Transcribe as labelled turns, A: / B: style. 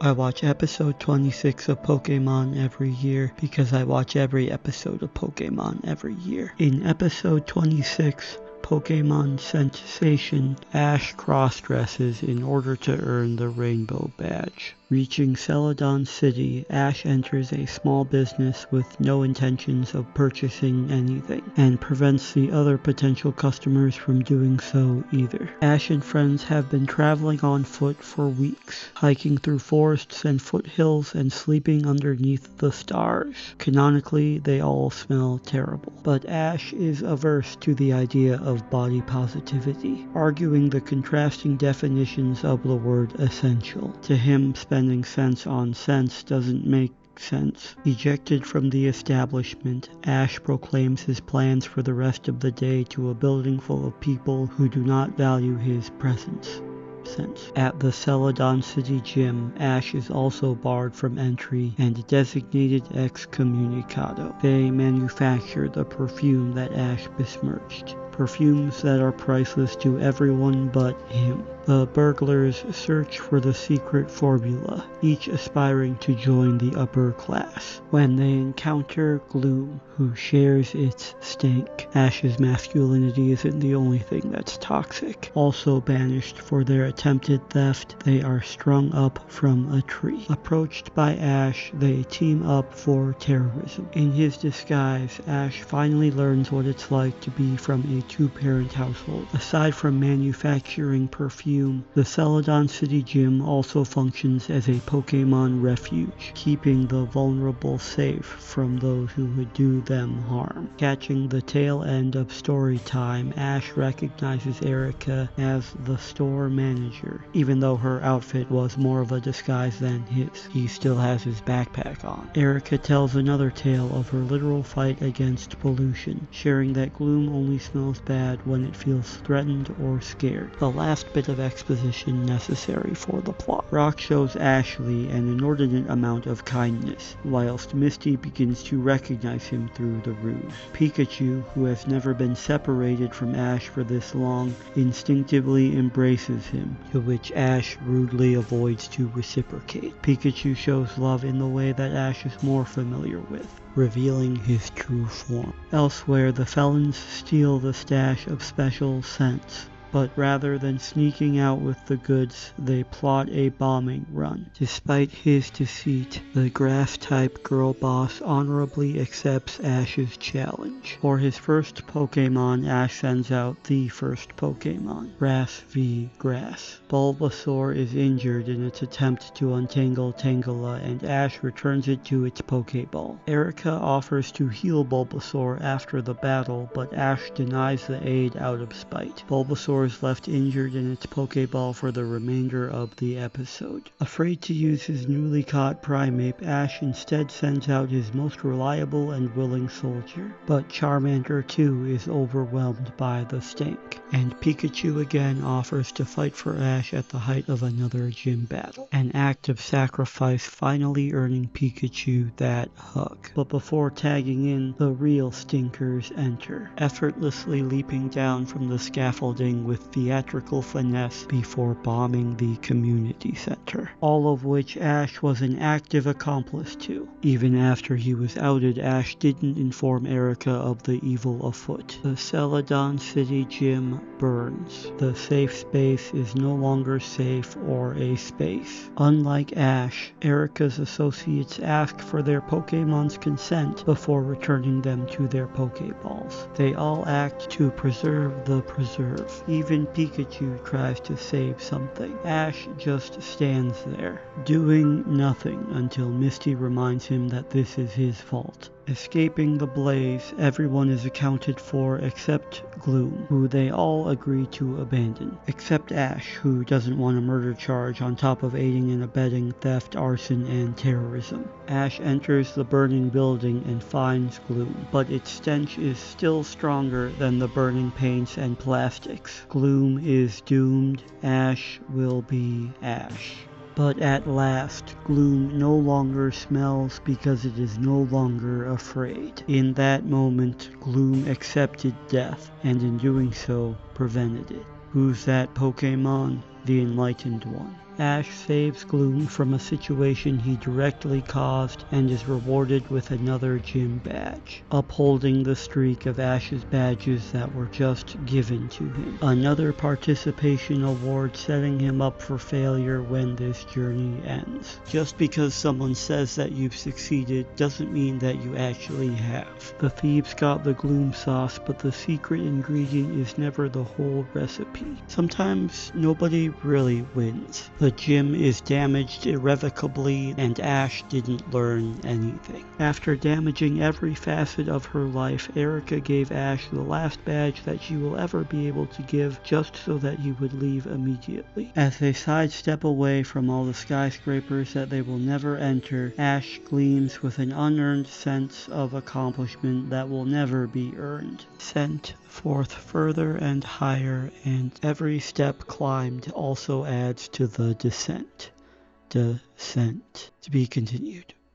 A: I watch episode 26 of Pokémon every year because I watch every episode of Pokémon every year. In episode 26, Pokémon Scent-sation, Ash cross-dresses in order to earn the Rainbow Badge. Reaching Celadon City, Ash enters a small business with no intentions of purchasing anything, and prevents the other potential customers from doing so either. Ash and friends have been traveling on foot for weeks, hiking through forests and foothills and sleeping underneath the stars. Canonically, they all smell terrible, but Ash is averse to the idea of body positivity, arguing the contrasting definitions of the word essential. To him, spending cents on scents doesn't make sense. Ejected from the establishment, Ash proclaims his plans for the rest of the day to a building full of people who do not value his presence. At the Celadon City Gym, Ash is also barred from entry and designated excommunicado. They manufacture the perfume that Ash besmirched. Perfumes that are priceless to everyone but him. The burglars search for the secret formula, each aspiring to join the upper class. When they encounter Gloom, who shares its stank, Ash's masculinity isn't the only thing that's toxic. Also banished for their attempted theft, they are strung up from a tree. Approached by Ash, they team up for terrorism. In his disguise, Ash finally learns what it's like to be from a two-parent household. Aside from manufacturing perfume, the Celadon City Gym also functions as a Pokémon refuge, keeping the vulnerable safe from those who would do them harm. Catching the tail end of story time, Ash recognizes Erica as the store manager. Even though her outfit was more of a disguise than his, he still has his backpack on. Erica tells another tale of her literal fight against pollution, sharing that Gloom only smells bad when it feels threatened or scared. The last bit of exposition necessary for the plot. Rock shows Ashley an inordinate amount of kindness, whilst Misty begins to recognize him through the ruse. Pikachu, who has never been separated from Ash for this long, instinctively embraces him, to which Ash rudely avoids to reciprocate. Pikachu shows love in the way that Ash is more familiar with, revealing his true form. Elsewhere, the felons steal the stash of special scents, but rather than sneaking out with the goods, they plot a bombing run. Despite his deceit, the grass-type girl boss honorably accepts Ash's challenge. For his first Pokémon, Ash sends out the first Pokémon, Grass v. Grass. Bulbasaur is injured in its attempt to untangle Tangela, and Ash returns it to its Pokéball. Erica offers to heal Bulbasaur after the battle, but Ash denies the aid out of spite. Bulbasaur is left injured in its Pokéball for the remainder of the episode. Afraid to use his newly caught Primeape, Ash instead sends out his most reliable and willing soldier. But Charmander too is overwhelmed by the stank, and Pikachu again offers to fight for Ash at the height of another gym battle. An act of sacrifice finally earning Pikachu that hug. But before tagging in, the real stinkers enter, effortlessly leaping down from the scaffolding with theatrical finesse before bombing the community center. All of which Ash was an active accomplice to. Even after he was outed, Ash didn't inform Erica of the evil afoot. The Celadon City Gym burns. The safe space is no longer safe or a space. Unlike Ash, Erica's associates ask for their Pokémon's consent before returning them to their Pokéballs. They all act to preserve the preserve. Even Pikachu tries to save something. Ash just stands there, doing nothing until Misty reminds him that this is his fault. Escaping the blaze, everyone is accounted for except Gloom, who they all agree to abandon. Except Ash, who doesn't want a murder charge on top of aiding and abetting theft, arson, and terrorism. Ash enters the burning building and finds Gloom, but its stench is still stronger than the burning paints and plastics. Gloom is doomed. Ash will be Ash. But at last, Gloom no longer smells because it is no longer afraid. In that moment, Gloom accepted death, and in doing so, prevented it. Who's that Pokémon? The Enlightened One. Ash saves Gloom from a situation he directly caused and is rewarded with another gym badge, upholding the streak of Ash's badges that were just given to him. Another participation award setting him up for failure when this journey ends. Just because someone says that you've succeeded doesn't mean that you actually have. The thieves got the Gloom sauce, but the secret ingredient is never the whole recipe. Sometimes nobody really wins. The gym is damaged irrevocably and Ash didn't learn anything. After damaging every facet of her life, Erica gave Ash the last badge that she will ever be able to give, just so that he would leave immediately. As they sidestep away from all the skyscrapers that they will never enter, Ash gleams with an unearned sense of accomplishment that will never be earned. Sent forth further and higher, and every step climbed also adds to the descent. Descent. To be continued.